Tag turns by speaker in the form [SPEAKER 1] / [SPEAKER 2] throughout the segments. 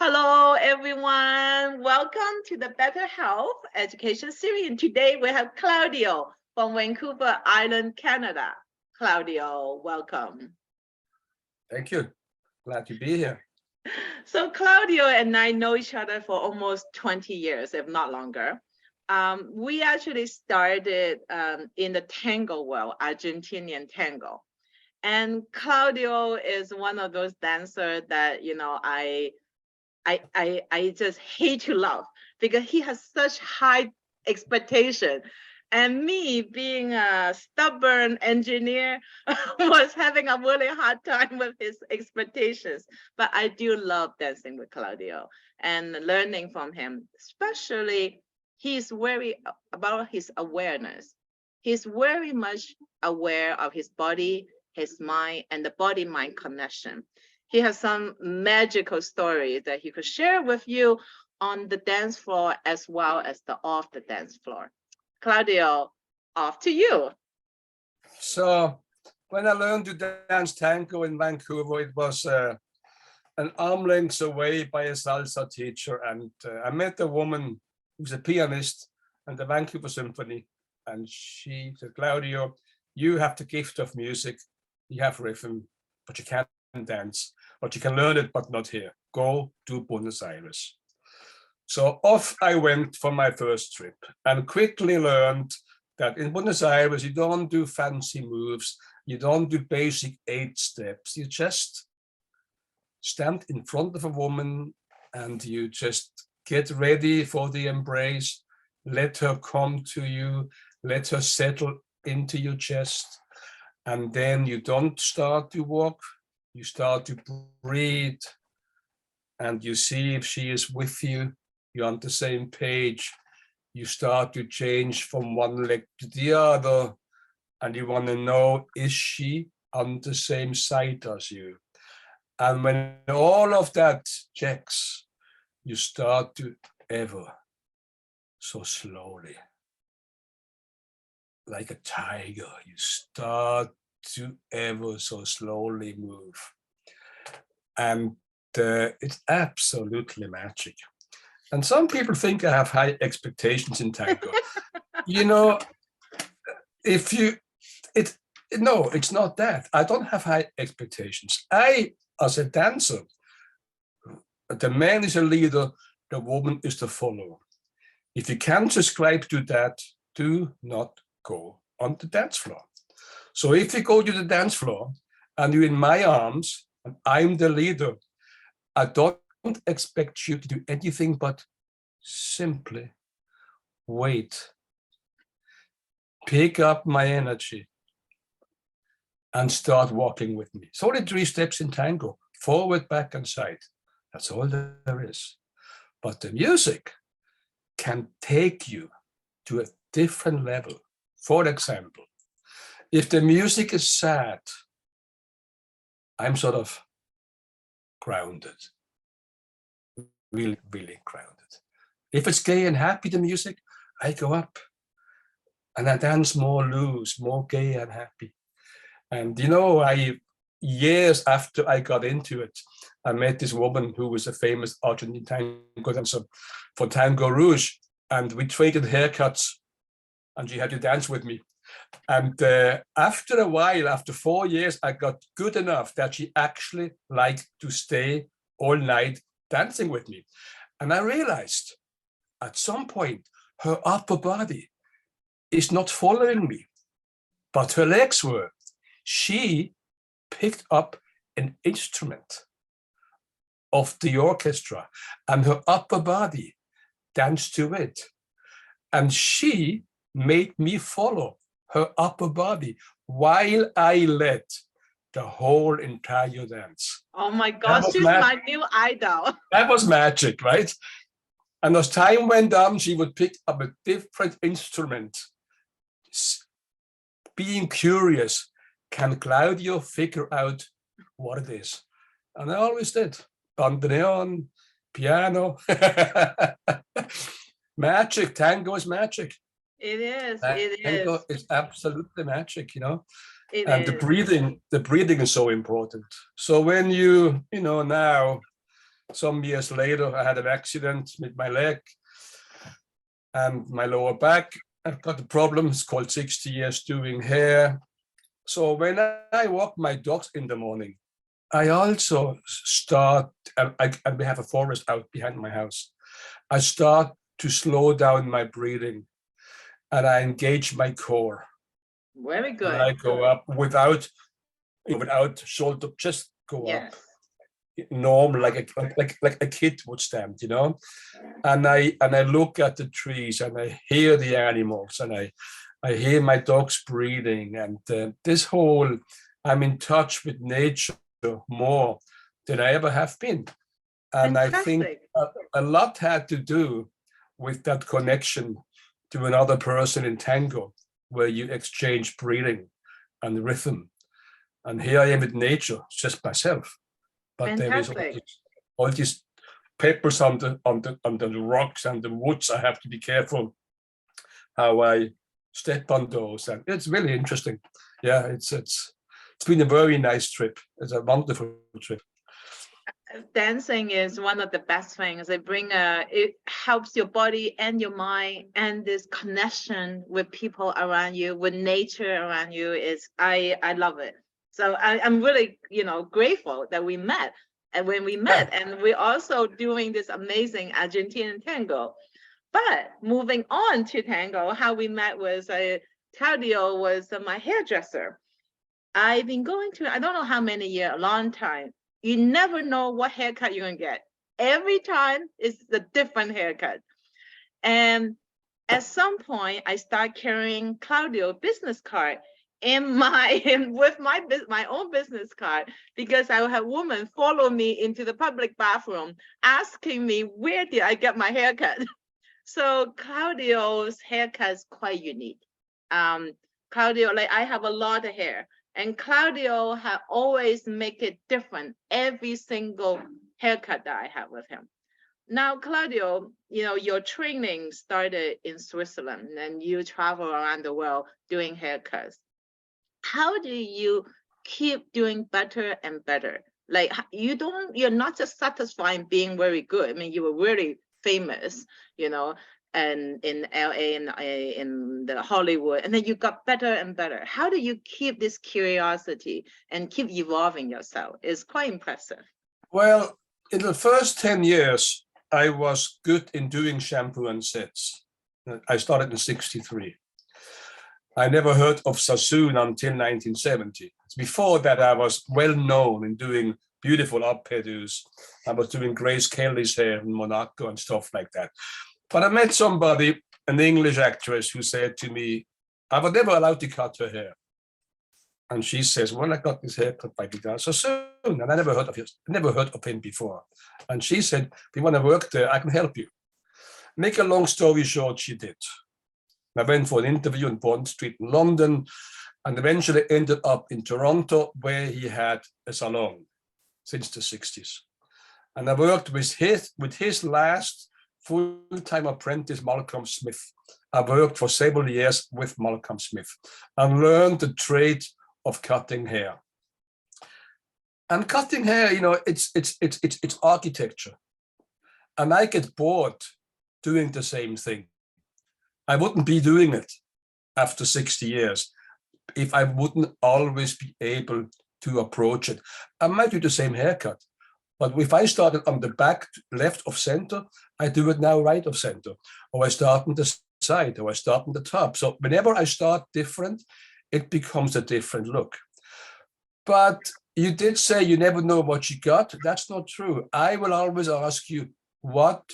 [SPEAKER 1] Hello, everyone. Welcome to the Better Health Education Series. And today we have Claudio from Vancouver Island, Canada. Claudio, welcome.
[SPEAKER 2] Thank you. Glad to be here.
[SPEAKER 1] So Claudio and I know each other for almost 20 years, if not longer. We actually started in the tango world, Argentinian tango. And Claudio is one of those dancers that, I just hate to love because he has such high expectation. And me being a stubborn engineer was having a really hard time with his expectations. But I do love dancing with Claudio and learning from him, especially he's very about his awareness. He's very much aware of his body, his mind, and the body-mind connection. He has some magical stories that he could share with you on the dance floor as well as the off the dance floor. Claudio, off to you.
[SPEAKER 2] So when I learned to dance tango in Vancouver, it was an arm length away by a salsa teacher. And I met a woman who's a pianist in the Vancouver Symphony. And she said, Claudio, you have the gift of music. You have rhythm, but you can't dance. But you can learn it, but not here. Go to Buenos Aires. So off I went for my first trip and quickly learned that in Buenos Aires, you don't do fancy moves. You don't do basic 8 steps. You just stand in front of a woman and you just get ready for the embrace. Let her come to you. Let her settle into your chest. And then you don't start to walk. You start to breathe and you see if she is with you. You're on the same page. You start to change from one leg to the other. And you want to know, is she on the same side as you? And when all of that checks, you start to ever so slowly, like a tiger, you start to ever so slowly move. And it's absolutely magic. And some people think I have high expectations in tango. No, it's not that. I don't have high expectations. As a dancer, the man is a leader, the woman is the follower. If you can't subscribe to that, do not go on the dance floor. So if you go to the dance floor and you're in my arms and I'm the leader, I don't expect you to do anything but simply wait, pick up my energy and start walking with me. It's only 3 steps in tango, forward, back and side. That's all there is. But the music can take you to a different level. For example, if the music is sad, I'm sort of grounded, really, really grounded. If it's gay and happy, the music, I go up and I dance more loose, more gay and happy. And years after I got into it, I met this woman who was a famous Argentine tango dancer for Tango Rouge, and we traded haircuts and she had to dance with me. And after a while, after 4 years, I got good enough that she actually liked to stay all night dancing with me. And I realized at some point, her upper body is not following me, but her legs were. She picked up an instrument of the orchestra and her upper body danced to it. And she made me follow her upper body while I led the whole entire dance.
[SPEAKER 1] Oh my gosh, she's my new idol.
[SPEAKER 2] That was magic, right? And as time went on, she would pick up a different instrument. Being curious, can Claudio figure out what it is? And I always did. Bandoneon, piano. Magic, tango is magic.
[SPEAKER 1] It is.
[SPEAKER 2] Tango is absolutely magic, and
[SPEAKER 1] is.
[SPEAKER 2] the breathing is so important. So when now Some years later, I had an accident with my leg and my lower back. I've got a problem. It's called 60 years doing hair. So when I walk my dogs in the morning, I also start, and we have a forest out behind my house. I start to slow down my breathing and I engage my core.
[SPEAKER 1] Very good.
[SPEAKER 2] And I go up without shoulder, just go
[SPEAKER 1] Yes.
[SPEAKER 2] up. Normal, like a kid would stand, you know. And I look at the trees and I hear the animals and I hear my dogs breathing, and this whole, I'm in touch with nature more than I ever have been. And I think
[SPEAKER 1] Fantastic.
[SPEAKER 2] a lot had to do with that connection to another person in tango, where you exchange breathing and rhythm. And here I am with nature, just myself. But there is
[SPEAKER 1] Fantastic.
[SPEAKER 2] all these peppers on the rocks and the woods. I have to be careful how I step on those, and it's really interesting. Yeah, it's been a very nice trip. It's a wonderful trip.
[SPEAKER 1] Dancing is one of the best things. It helps your body and your mind, and this connection with people around you, with nature around you I love it. So I'm really, grateful that we met. And when we met, and we're also doing this amazing Argentinian tango. But moving on to tango, how we met was Claudio was my hairdresser. I've been going to, I don't know how many years, a long time. You never know what haircut you're gonna get. Every time it's a different haircut. And at some point, I start carrying Claudio business card with my own business card, because I would have women follow me into the public bathroom asking me where did I get my haircut. So Claudio's haircut is quite unique. Claudio, like, I have a lot of hair, and Claudio have always make it different every single haircut that I have with him. Now, Claudio, your training started in Switzerland and you travel around the world doing haircuts. How do you keep doing better and better? Like, you're not just satisfied being very good. I mean, you were really famous, and in LA and in the Hollywood, and then you got better and better. How do you keep this curiosity and keep evolving yourself? It's quite impressive.
[SPEAKER 2] Well, in the first 10 years, I was good in doing shampoo and sets. I started in 63. I never heard of Sassoon until 1970. Before that, I was well known in doing beautiful uphairdos. I was doing Grace Kelly's hair in Monaco and stuff like that. But I met somebody, an English actress, who said to me, I was never allowed to cut her hair. And she says, well, I got this haircut by Vidal Sassoon, and I never heard of him before. And she said, if you want to work there, I can help you. Make a long story short, she did. I went for an interview in Bond Street in London, and eventually ended up in Toronto, where he had a salon since the 60s. And I worked with his last full-time apprentice, Malcolm Smith. I worked for several years with Malcolm Smith and learned the trade of cutting hair. And cutting hair, it's architecture. And I get bored doing the same thing. I wouldn't be doing it after 60 years if I wouldn't always be able to approach it. I might do the same haircut, but if I started on the back left of center, I do it now right of center, or I start on the side, or I start on the top. So whenever I start different, it becomes a different look. But you did say you never know what you got. That's not true. I will always ask you, what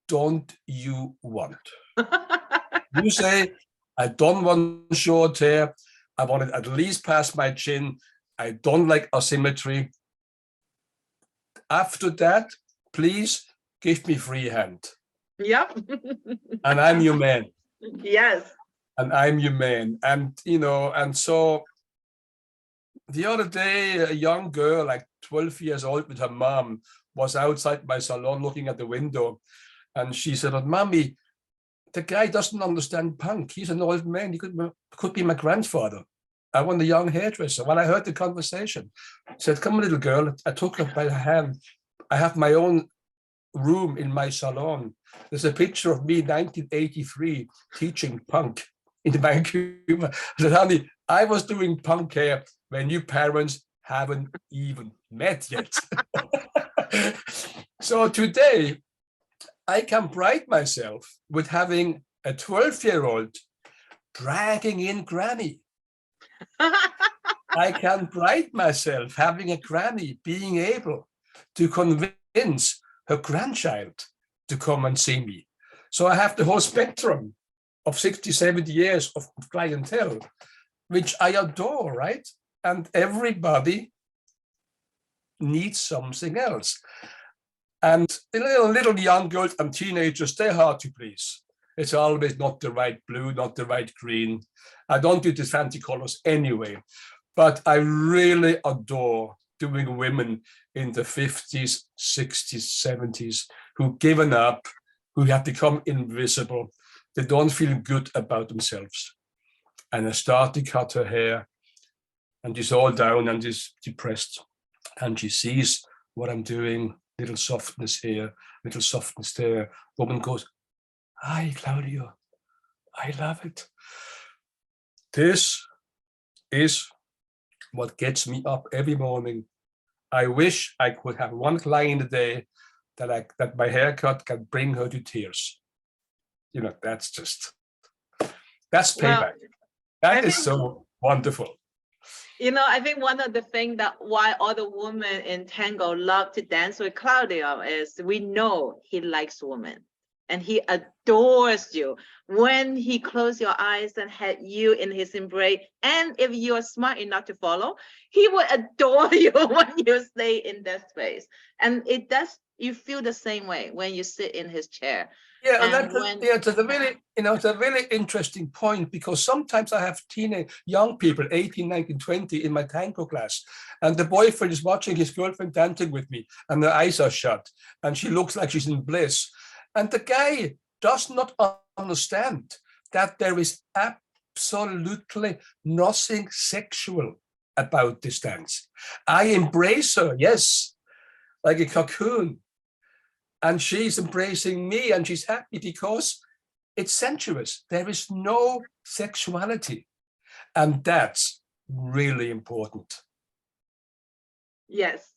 [SPEAKER 2] don't you want? You say, I don't want short hair. I want it at least past my chin. I don't like asymmetry. After that, please give me free hand.
[SPEAKER 1] Yep.
[SPEAKER 2] And I'm your man.
[SPEAKER 1] Yes.
[SPEAKER 2] And I'm your man. And, and so the other day, a young girl, like 12 years old with her mom, was outside my salon looking at the window. And she said, Mommy, the guy doesn't understand punk. He's an old man. He could be my grandfather. I want a young hairdresser. When I heard the conversation, I said, come on, little girl. I took her by the hand. I have my own room in my salon. There's a picture of me 1983 teaching punk in Vancouver. I said, honey, I was doing punk here when you parents haven't even met yet. So today, I can pride myself with having a 12-year-old dragging in Granny. I can pride myself having a granny being able to convince her grandchild to come and see me. So I have the whole spectrum of 60, 70 years of clientele, which I adore, right? And everybody needs something else. And little young girls and teenagers, they're hard to please. It's always not the right blue, not the right green. I don't do these fancy colors anyway, but I really adore doing women in the 50s, 60s, 70s who've given up, who have become invisible. They don't feel good about themselves. And I start to cut her hair, and she's all down and she's depressed. And she sees what I'm doing, little softness here, little softness there. Woman goes, hi, Claudio, I love it. This is what gets me up every morning. I wish I could have one client a day that my haircut can bring her to tears. You know, that's payback.
[SPEAKER 1] Well,
[SPEAKER 2] That is so wonderful.
[SPEAKER 1] You know, I think one of the things that why all the women in tango love to dance with Claudio is we know he likes women and he adores you. When he closed your eyes and had you in his embrace, and if you are smart enough to follow, he will adore you when you stay in that space. And it does, you feel the same way when you sit in his chair.
[SPEAKER 2] Yeah, and it's a really interesting point, because sometimes I have young people, 18, 19, 20 in my tango class, and the boyfriend is watching his girlfriend dancing with me and their eyes are shut and she looks like she's in bliss. And the guy does not understand that there is absolutely nothing sexual about this dance. I embrace her, yes, like a cocoon. And she's embracing me and she's happy because it's sensuous. There is no sexuality. And that's really important.
[SPEAKER 1] Yes.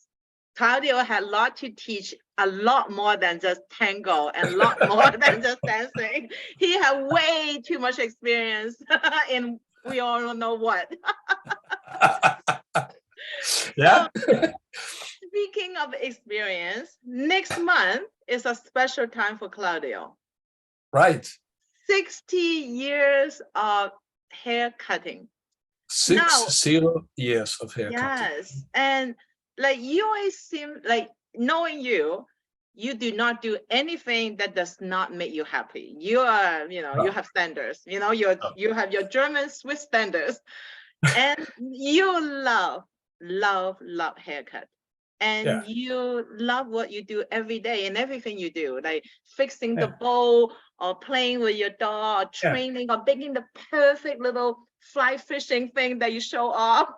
[SPEAKER 1] Claudio had a lot to teach, a lot more than just tango and a lot more than just dancing. He had way too much experience in we all don't know what.
[SPEAKER 2] Yeah.
[SPEAKER 1] So, speaking of experience, next month is a special time for Claudio.
[SPEAKER 2] Right.
[SPEAKER 1] 60 years of hair cutting.
[SPEAKER 2] 60 years of hair cutting.
[SPEAKER 1] Yes. And like you always seem like, knowing you, you do not do anything that does not make you happy. You are, you know,
[SPEAKER 2] No.
[SPEAKER 1] You have standards, you know, you have your German Swiss standards. And you love haircut. And you love what you do every day and everything you do, like fixing the bowl or playing with your dog or training or making the perfect little fly fishing thing that you show off.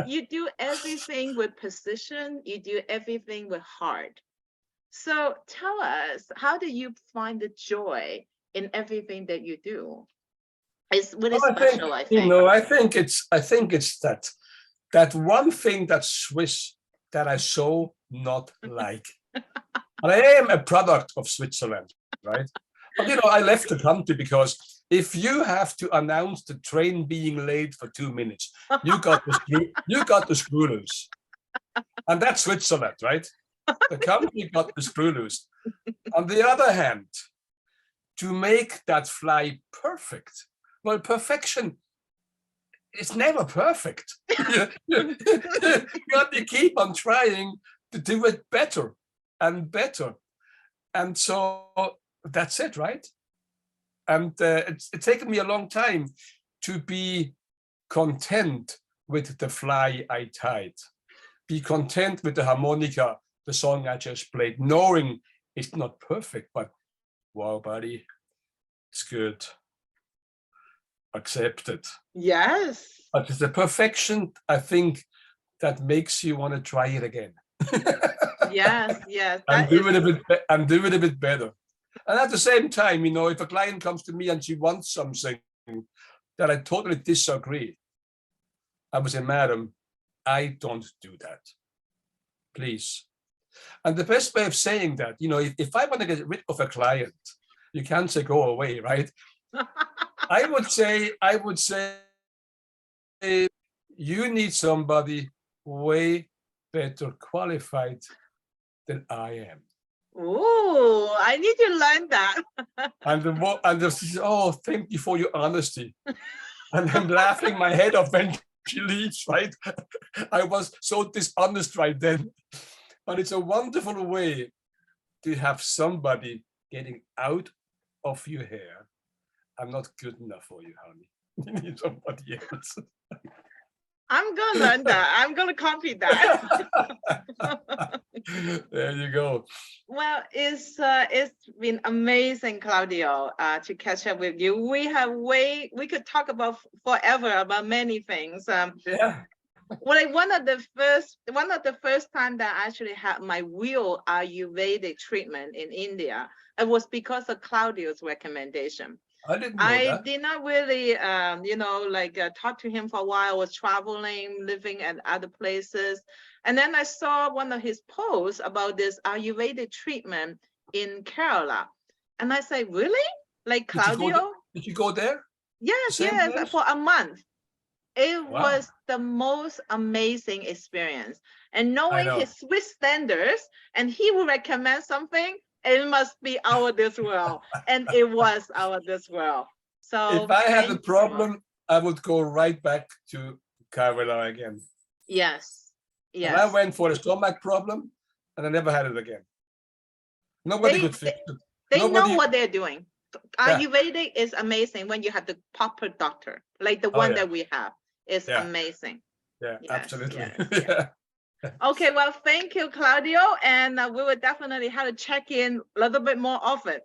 [SPEAKER 1] You do everything with precision. You do everything with heart. So tell us, how do you find the joy in everything that you do? It's really special, I think.
[SPEAKER 2] You know, I think it's that one thing that's Swiss that I so not like. And I am a product of Switzerland, right? But you know, I left the country because if you have to announce the train being late for 2 minutes, you got the screw loose. And that's Switzerland, right? The country got the screw loose. On the other hand, to make that fly perfect, well, perfection is never perfect. You got to keep on trying to do it better and better. And so that's it, right? And it's taken me a long time to be content with the fly I tied, be content with the harmonica, the song I just played, knowing it's not perfect, but wow, buddy, it's good. Accept it.
[SPEAKER 1] Yes.
[SPEAKER 2] But it's the perfection, I think, that makes you want to try it again.
[SPEAKER 1] Yes, yes,
[SPEAKER 2] And
[SPEAKER 1] that
[SPEAKER 2] do
[SPEAKER 1] is.
[SPEAKER 2] it a bit and do it a bit better. And at the same time, you know, if a client comes to me and she wants something that I totally disagree, I would say, madam, I don't do that. Please. And the best way of saying that, you know, if I want to get rid of a client, you can't say go away, right? I would say, you need somebody way better qualified than I am.
[SPEAKER 1] Oh, I need to learn that.
[SPEAKER 2] She says, oh, thank you for your honesty. And I'm laughing my head off when she leaves, right? I was so dishonest right then. But it's a wonderful way to have somebody getting out of your hair. I'm not good enough for you, honey. You need somebody else.
[SPEAKER 1] I'm gonna learn that. I'm gonna copy that.
[SPEAKER 2] There you go.
[SPEAKER 1] Well, it's been amazing, Claudio, to catch up with you. We could talk about forever about many things.
[SPEAKER 2] Yeah.
[SPEAKER 1] Well, one of the first time that I actually had my real Ayurvedic treatment in India, it was because of Claudio's recommendation.
[SPEAKER 2] I didn't know
[SPEAKER 1] I
[SPEAKER 2] that.
[SPEAKER 1] did not really, talk to him for a while. I was traveling, living at other places. And then I saw one of his posts about this Ayurvedic treatment in Kerala. And I said, really? Like Claudio?
[SPEAKER 2] Did you go there?
[SPEAKER 1] Yes,
[SPEAKER 2] Same
[SPEAKER 1] yes,
[SPEAKER 2] place?
[SPEAKER 1] for a month. It
[SPEAKER 2] Wow.
[SPEAKER 1] was the most amazing experience. And
[SPEAKER 2] I
[SPEAKER 1] knowing
[SPEAKER 2] know.
[SPEAKER 1] his Swiss standards, and he will recommend something, it must be out of this world. And it was out of this world. So
[SPEAKER 2] If I had a
[SPEAKER 1] thank you.
[SPEAKER 2] problem, I would go right back to Kerala again.
[SPEAKER 1] Yes,
[SPEAKER 2] And I
[SPEAKER 1] yes.
[SPEAKER 2] went for a stomach problem, and I never had it again. Nobody could fix it.
[SPEAKER 1] They know
[SPEAKER 2] Nobody.
[SPEAKER 1] what they're doing.
[SPEAKER 2] Yeah.
[SPEAKER 1] Ayurvedic is amazing when you have the proper doctor, like the one
[SPEAKER 2] yeah.
[SPEAKER 1] that we have. It's
[SPEAKER 2] Yeah.
[SPEAKER 1] amazing.
[SPEAKER 2] Yeah,
[SPEAKER 1] Yes,
[SPEAKER 2] absolutely.
[SPEAKER 1] yes, yes. Okay, well, thank you, Claudio. And we will definitely have to check in a little bit more often.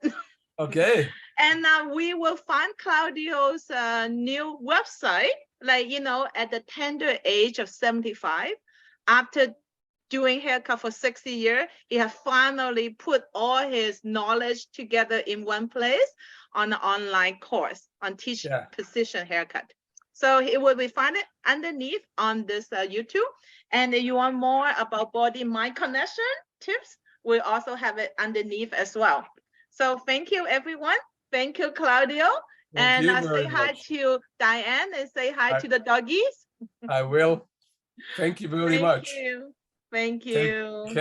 [SPEAKER 2] Okay.
[SPEAKER 1] And we will find Claudio's new website, like, at the tender age of 75, after doing haircut for 60 years, he has finally put all his knowledge together in one place on an online course on Teach Precision Haircut. So it will be found it underneath on this YouTube. And if you want more about body-mind connection tips, we also have it underneath as well. So thank you, everyone. Thank you, Claudio.
[SPEAKER 2] Thank you very
[SPEAKER 1] say hi
[SPEAKER 2] much.
[SPEAKER 1] to Diane and say hi to the doggies.
[SPEAKER 2] I will. Thank you very much.
[SPEAKER 1] Thank you. Thank you.